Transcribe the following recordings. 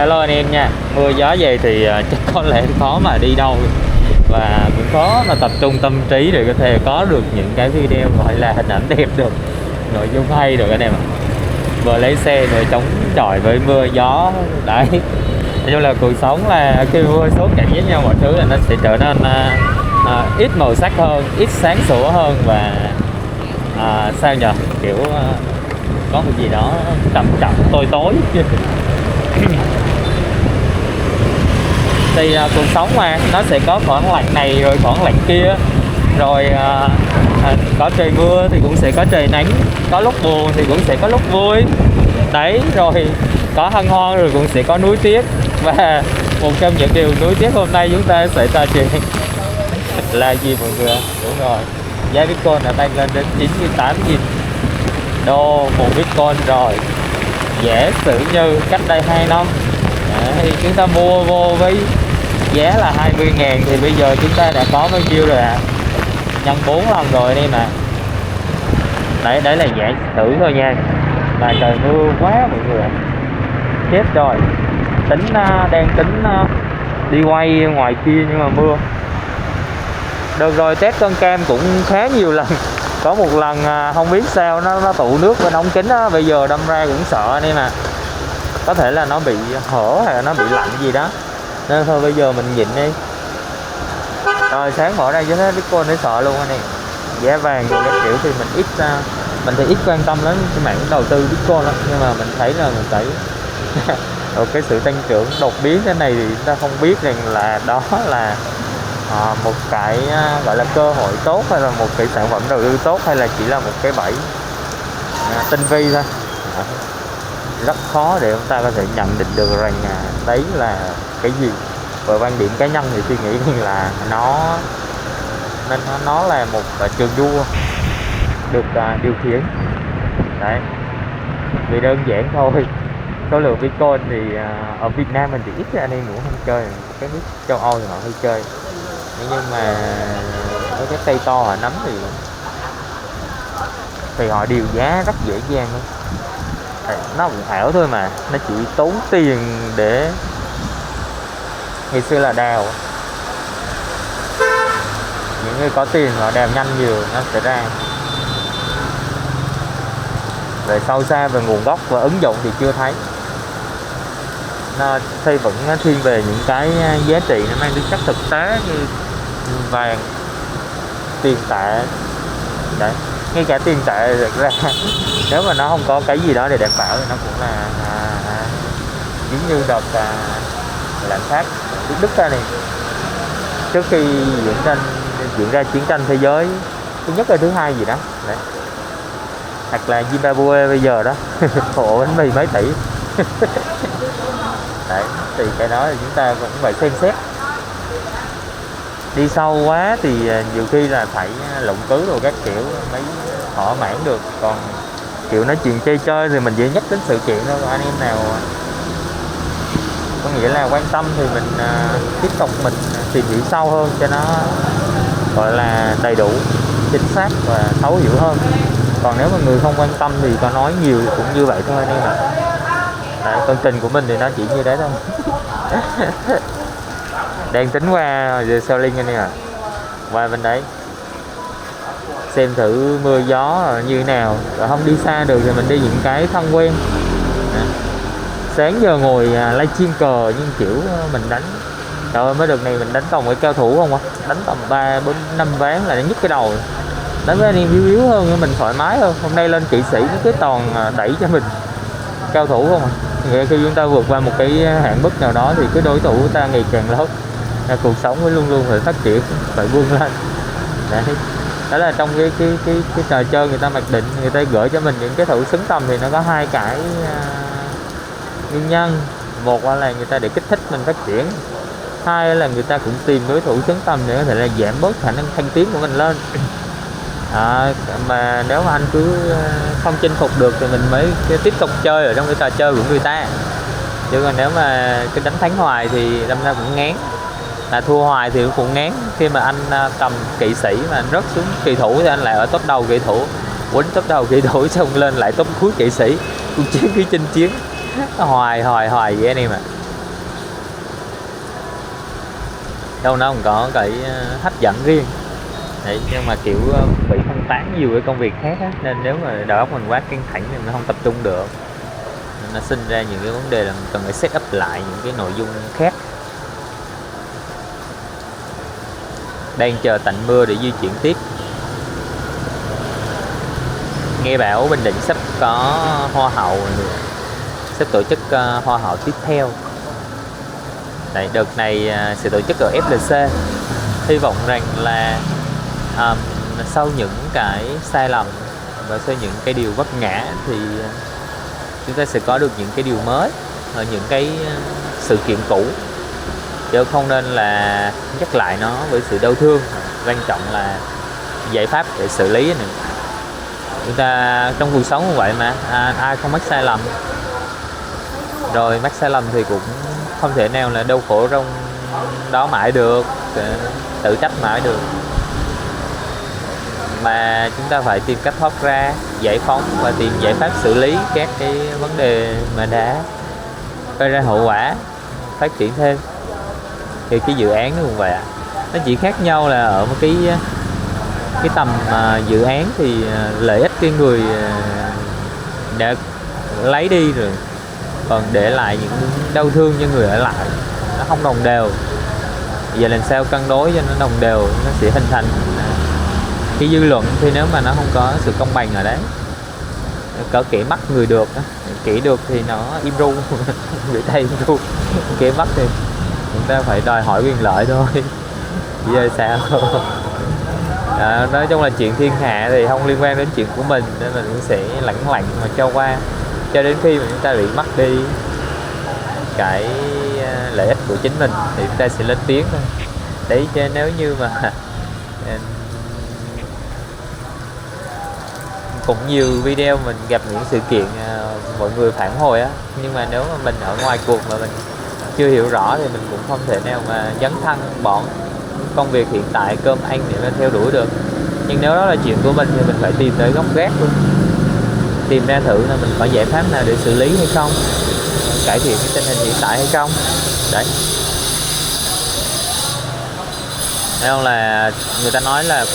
Hello anh em nha. Mưa gió về thì chắc có lẽ khó mà đi đâu, và cũng khó mà tập trung tâm trí để có thể có được những cái video gọi là hình ảnh đẹp được, nội dung hay được anh em ạ. Vừa lấy xe vừa chống chọi với mưa gió đấy. Nói chung là cuộc sống là khi mưa xuống cảm giác nhau mọi thứ là nó sẽ trở nên ít màu sắc hơn, ít sáng sủa hơn, và sao nhờ, kiểu có một gì đó trầm trọng tối tối. Thì cuộc sống mà nó sẽ có khoảng lạnh này rồi khoảng lạnh kia, rồi có trời mưa thì cũng sẽ có trời nắng, có lúc buồn thì cũng sẽ có lúc vui đấy, rồi có hân hoan rồi cũng sẽ có nuối tiếc. Và một trong những điều nuối tiếc hôm nay chúng ta sẽ trò chuyện là gì mọi người? Đúng rồi, giá Bitcoin đã tăng lên đến 98.000 đô một Bitcoin rồi, giả sử như cách đây 2 năm thì chúng ta mua vô với giá là 20.000 thì bây giờ chúng ta đã có bao nhiêu rồi ạ? Nhân 4 lần rồi đi mà. Đấy là giả sử thôi nha, mà trời mưa quá mọi người ạ. Chết rồi, đang tính đi quay ngoài kia nhưng mà mưa. Được rồi, test con cam cũng khá nhiều lần. Có một lần không biết sao nó tụ nước bên ống kính á, bây giờ đâm ra cũng sợ nên mà có thể là nó bị hở hay là nó bị lạnh gì đó, nên thôi bây giờ mình nhịn đi. Rồi sáng mở ra cho thấy Bitcoin để sợ luôn anh em. Giá vàng rồi cái kiểu thì mình thì ít quan tâm đến cái mảng đầu tư Bitcoin lắm, nhưng mà mình thấy là mình thấy rồi cái sự tăng trưởng đột biến thế này thì chúng ta không biết rằng là đó là một cái gọi là cơ hội tốt, hay là một cái sản phẩm đầu tư tốt, hay là chỉ là một cái bẫy tinh vi thôi. Rất khó để chúng ta có thể nhận định được rằng đấy là cái gì. Và quan điểm cá nhân thì suy nghĩ là nó là một trường đua được điều khiển đấy, vì đơn giản thôi. Số lượng Bitcoin thì ở Việt Nam mình thì ít, anh em cũng không chơi. Cái nước châu Âu thì họ hay chơi, nhưng mà với cái tay to họ nắm thì họ điều giá rất dễ dàng luôn. Nó cũng ảo thôi mà, nó chỉ tốn tiền để ngày xưa là đào. Những người có tiền họ đào nhanh nhiều nó sẽ ra. Về sâu xa về nguồn gốc và ứng dụng thì chưa thấy. Nó xây vẫn thiên về những cái giá trị nó mang tính chất thực tế như vàng, tiền tệ đấy. Ngay cả tiền tệ được ra nếu mà nó không có cái gì đó để đảm bảo thì nó cũng là giống như đợt lạm phát Đức ra này, trước khi diễn ra chiến tranh thế giới thứ nhất hay thứ hai gì đó đấy. Hoặc là Zimbabwe bây giờ đó khổ bánh mì mấy tỷ. Đấy, thì cái đó thì chúng ta cũng phải xem xét. Đi sâu quá thì nhiều khi là phải luận cứ rồi các kiểu mới thỏa mãn được. Còn kiểu nói chuyện chơi thì mình chỉ nhắc đến sự kiện thôi. Anh em nào có nghĩa là quan tâm thì mình tiếp tục mình tìm hiểu sâu hơn cho nó gọi là đầy đủ, chính xác và thấu hiểu hơn. Còn nếu mà người không quan tâm thì có nói nhiều cũng như vậy thôi nên là đấy, con trình của mình thì nó chỉ như đấy thôi. Đang tính qua giờ sau link anh em ạ, qua bên đấy xem thử mưa gió như thế nào, rồi không đi xa được thì mình đi những cái thân quen. Sáng giờ ngồi livestream cờ nhưng kiểu mình đánh, trời ơi mấy đợt này mình đánh toàn với cao thủ không á, đánh tầm 3, 4, 5 ván là nó nhức cái đầu. Đánh với anh em yếu hơn mình thoải mái hơn. Hôm nay lên kỵ sĩ nó cứ toàn đẩy cho mình cao thủ không à. Nghĩa khi chúng ta vượt qua một cái hạn mức nào đó thì cái đối thủ của ta ngày càng lớn. Cuộc sống phải luôn luôn phải phát triển, phải vươn lên. Đấy. Đó là trong cái trò chơi người ta mặc định, người ta gửi cho mình những cái thủ xứng tầm thì nó có hai cái nguyên nhân. Một là người ta để kích thích mình phát triển, hai là người ta cũng tìm đối thủ xứng tầm để có thể là giảm bớt khả năng thăng tiến của mình lên. Mà nếu mà anh cứ không chinh phục được thì mình mới tiếp tục chơi ở trong cái trò chơi của người ta. Chứ còn nếu mà cứ đánh thắng hoài thì đâm ra cũng ngán, là thua hoài thì cũng ngán. Khi mà anh cầm kỵ sĩ mà anh rớt xuống kỳ thủ thì anh lại ở top đầu kỳ thủ, quýnh top đầu kỳ thủ xong lên lại top cuối kỵ sĩ, cuộc chiến cứ chinh chiến hoài vậy anh em ạ. đâu nó cũng có cái hấp dẫn riêng. Đấy, nhưng mà kiểu bị phân tán nhiều cái công việc khác á, nên nếu mà đầu óc mình quá căng thẳng thì mình không tập trung được, nên nó sinh ra những cái vấn đề là mình cần phải set up lại những cái nội dung khác. Đang chờ tạnh mưa để di chuyển tiếp. Nghe bảo Bình Định sắp có hoa hậu nữa, sắp tổ chức hoa hậu tiếp theo. Đấy, đợt này sẽ tổ chức ở FLC. Hy vọng rằng là sau những cái sai lầm và sau những cái điều vấp ngã thì chúng ta sẽ có được những cái điều mới ở những cái sự kiện cũ, chứ không nên là nhắc lại nó với sự đau thương. Quan trọng là giải pháp để xử lý này. Chúng ta trong cuộc sống cũng vậy mà, ai không mắc sai lầm, rồi mắc sai lầm thì cũng không thể nào là đau khổ trong đó mãi được, tự trách mãi được, mà chúng ta phải tìm cách thoát ra, giải phóng và tìm giải pháp xử lý các cái vấn đề mà đã gây ra hậu quả, phát triển thêm. Thì cái dự án nó cũng vậy ạ. Nó chỉ khác nhau là ở một cái tầm dự án thì lợi ích cái người đã lấy đi rồi, còn để lại những đau thương cho người ở lại, nó không đồng đều. Giờ làm sao cân đối cho nó đồng đều, nó sẽ hình thành cái dư luận. Thì nếu mà nó không có sự công bằng ở đấy, cỡ kẻ mắt người được, kẻ được thì nó im ru người ta im ru, kẻ mắt thì chúng ta phải đòi hỏi quyền lợi thôi. Giờ sao? Nói chung là chuyện thiên hạ thì không liên quan đến chuyện của mình, nên mình cũng sẽ lẳng lặng mà cho qua, cho đến khi mà chúng ta bị mất đi cái lợi ích của chính mình thì chúng ta sẽ lên tiếng thôi. Đấy, chứ nếu như mà cũng nhiều video mình gặp những sự kiện mọi người phản hồi á, nhưng mà nếu mà mình ở ngoài cuộc mà mình chưa hiểu rõ thì mình cũng không thể nào mà dấn thân bỏ công việc hiện tại cơm ăn để mà theo đuổi được. Nhưng nếu đó là chuyện của mình thì mình phải tìm tới gốc gác luôn, tìm ra thử là mình có giải pháp nào để xử lý hay không, cải thiện cái tình hình hiện tại hay không. Đấy, thấy không, là người ta nói là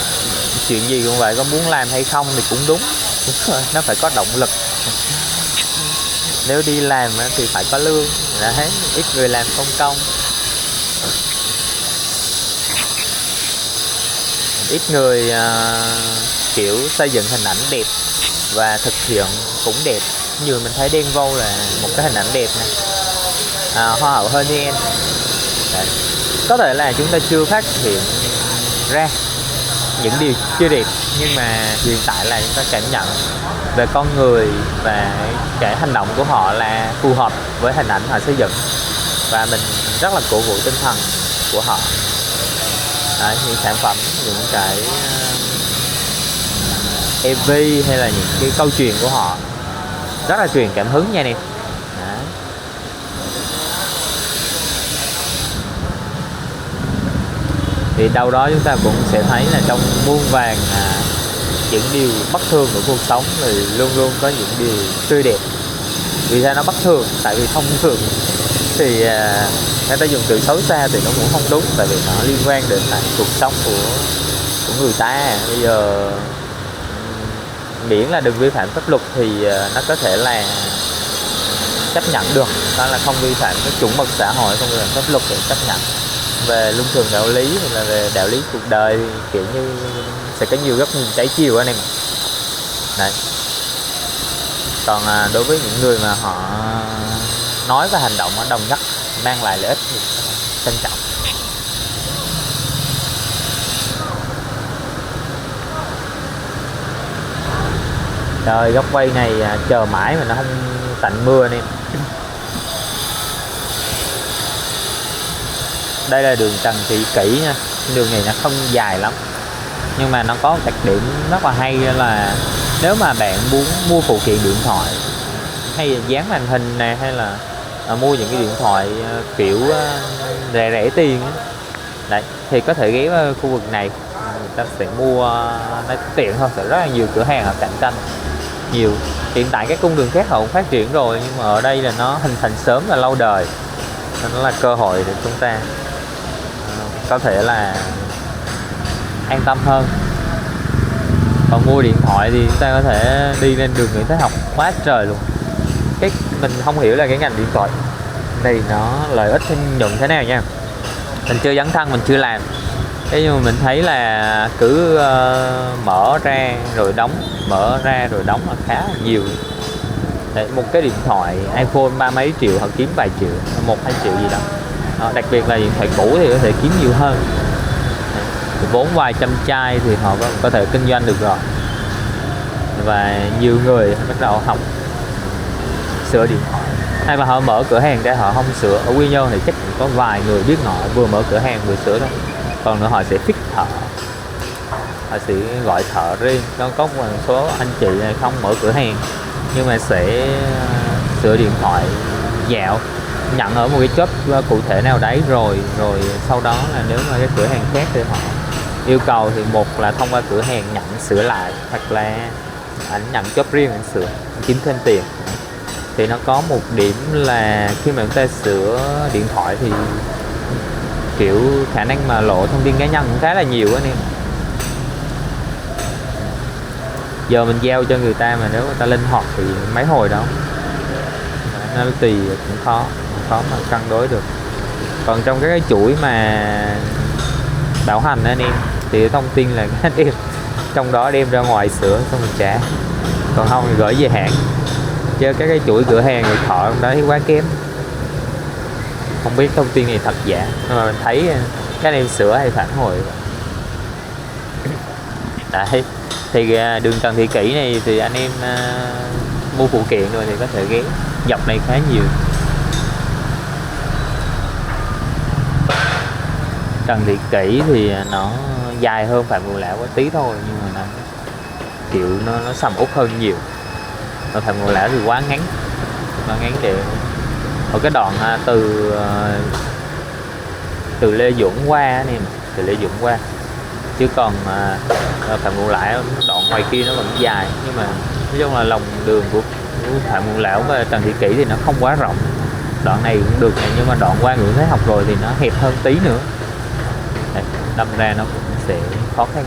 chuyện gì cũng vậy, có muốn làm hay không thì cũng đúng. Nó phải có động lực. Nếu đi làm thì phải có lương. Đấy, ít người làm không công, ít người kiểu xây dựng hình ảnh đẹp và thực hiện cũng đẹp. Như mình thấy Đen Vâu là một cái hình ảnh đẹp này, hoa hậu hơn như em. Đấy, có thể là chúng ta chưa phát hiện ra những điều chưa đẹp, nhưng mà hiện tại là chúng ta cảm nhận về con người và cái hành động của họ là phù hợp với hình ảnh họ xây dựng, và mình rất là cổ vũ tinh thần của họ. Đấy, những sản phẩm, những cái MV hay là những cái câu chuyện của họ rất là truyền cảm hứng nha em. Thì đâu đó chúng ta cũng sẽ thấy là trong muôn vàn những điều bất thường của cuộc sống thì luôn luôn có những điều tươi đẹp. Vì sao nó bất thường? Tại vì thông thường thì người ta dùng từ xấu xa thì nó cũng không đúng, tại vì nó liên quan đến lại cuộc sống của người ta. Bây giờ miễn là đừng vi phạm pháp luật thì nó có thể là chấp nhận được, đó là không vi phạm cái chuẩn mực xã hội, không vi phạm pháp luật thì chấp nhận. Về luân thường đạo lý hay là về đạo lý cuộc đời thì kiểu như sẽ có nhiều góc nhìn trái chiều anh em. Đấy, còn đối với những người mà họ nói và hành động ở đồng nhất, mang lại lợi ích thì trân trọng. Trời, góc quay này chờ mãi mà nó không tạnh mưa anh em. Đây là đường Trần Thị Kỷ nha. Đường này nó không dài lắm, nhưng mà nó có một đặc điểm rất là hay là nếu mà bạn muốn mua phụ kiện điện thoại hay là dán màn hình này, hay là mua những cái điện thoại kiểu rẻ rẻ tiền ấy, đấy, thì có thể ghé vào khu vực này, người ta sẽ mua nó tiện hơn. Sẽ rất là nhiều cửa hàng ở cạnh tranh nhiều. Hiện tại các cung đường khác họ cũng phát triển rồi, nhưng mà ở đây là nó hình thành sớm và lâu đời, nên nó là cơ hội để chúng ta có thể là an tâm hơn. Còn mua điện thoại thì chúng ta có thể đi lên đường Nguyễn Thái Học quá trời luôn. Cái mình không hiểu là cái ngành điện thoại này nó lợi ích nhuận thế nào nha, mình chưa dấn thân, mình chưa làm. Thế nhưng mà mình thấy là cứ mở ra rồi đóng, mở ra rồi đóng là khá là nhiều. Để một cái điện thoại iPhone 30 mấy triệu họ kiếm vài triệu, 1-2 triệu gì đó. Đặc biệt là điện thoại cũ thì có thể kiếm nhiều hơn. Vốn vài trăm chai thì họ có thể kinh doanh được rồi. Và nhiều người bắt đầu học sửa điện thoại, hay là họ mở cửa hàng ra họ không sửa. Ở Quy Nhơn thì chắc có vài người biết họ vừa mở cửa hàng vừa sửa thôi. Còn nữa họ sẽ fix thợ, họ sẽ gọi thợ riêng. Có một số anh chị này không mở cửa hàng nhưng mà sẽ sửa điện thoại dạo, nhận ở một cái job cụ thể nào đấy, rồi sau đó là nếu mà cái cửa hàng khác thì họ yêu cầu thì một là thông qua cửa hàng nhận sửa lại, hoặc là anh nhận job riêng anh sửa, anh kiếm thêm tiền. Thì nó có một điểm là khi mà chúng ta sửa điện thoại thì kiểu khả năng mà lộ thông tin cá nhân cũng khá là nhiều á. Nên giờ mình giao cho người ta mà nếu người ta linh hoạt thì mấy hồi đó nó tùy cũng khó mà cân đối được. Còn trong cái chuỗi mà bảo hành anh em thì thông tin là anh em trong đó đem ra ngoài sửa xong mình trả, còn không thì gửi về hãng. Chứ các cái chuỗi cửa hàng người thợ trong đó thì quá kém, không biết thông tin này thật giả. Nhưng mà mình thấy các em sửa hay phản hồi. Đấy, thì đường Trần Thị Kỷ này thì anh em mua phụ kiện rồi thì có thể ghé dọc này khá nhiều. Trần Thị Kỷ thì nó dài hơn Phạm Ngũ Lão một tí thôi, nhưng mà nó kiểu nó sầm uất hơn nhiều. Còn Phạm Ngũ Lão thì quá ngắn, để ở cái đoạn từ Lê Duẩn qua nè, từ Lê Duẩn qua, chứ còn Phạm Ngũ Lão đoạn ngoài kia nó vẫn dài. Nhưng mà nói chung là lòng đường của Phạm Ngũ Lão và Trần Thị Kỷ thì nó không quá rộng. Đoạn này cũng được này, nhưng mà đoạn qua Nguyễn Thái Học rồi thì nó hẹp hơn tí nữa. Đấy, đâm ra nó cũng sẽ khó khăn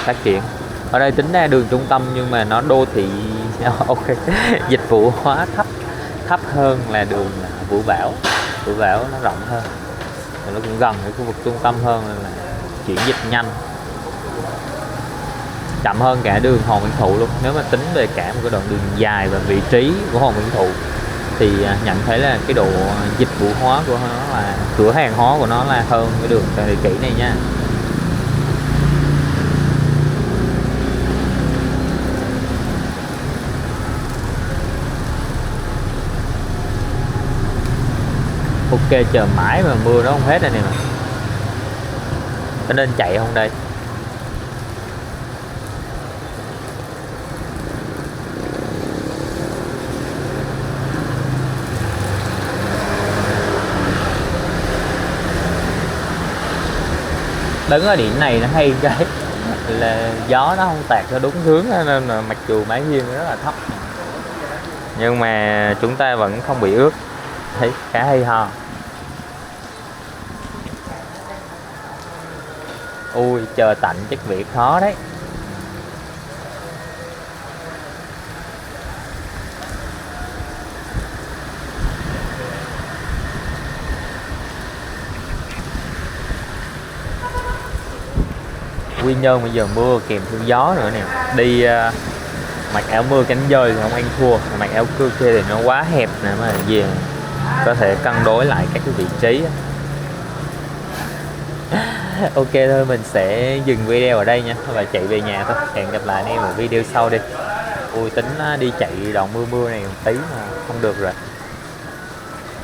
phát triển. Ở đây tính ra đường trung tâm nhưng mà nó đô thị ok, dịch vụ hóa thấp hơn là đường Vũ Bảo. Vũ Bảo nó rộng hơn, nó cũng gần cái khu vực trung tâm hơn, nên là chuyển dịch nhanh, chậm hơn cả đường Hồ Nguyễn Thụ luôn. Nếu mà tính về cả một cái đoạn đường dài và vị trí của Hồ Nguyễn Thụ thì nhận thấy là cái độ dịch vụ hóa của nó, là cửa hàng hóa của nó là hơn cái đường Trần Thị Kỷ này nha. Ok, chờ mãi mà mưa nó không hết đây nè, có nên chạy không đây? Đứng ở điểm này nó hay cái là gió nó không tạt theo đúng hướng, nên là mặc dù mái hiên rất là thấp nhưng mà chúng ta vẫn không bị ướt, thấy khá hay ho. Ui, chờ tạnh chắc việc khó đấy. Quy Nhơn bây giờ mưa kèm theo gió nữa nè, đi mặc áo mưa cánh dơi thì không ăn thua, mặc áo cưa kia thì nó quá hẹp nè, mà về có thể cân đối lại các cái vị trí. Ok thôi, mình sẽ dừng video ở đây nha và chạy về nhà thôi. Hẹn gặp lại anh em ở video sau đi. Ui, tính đi chạy đoạn mưa này một tí mà không được rồi.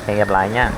Hẹn gặp lại nha.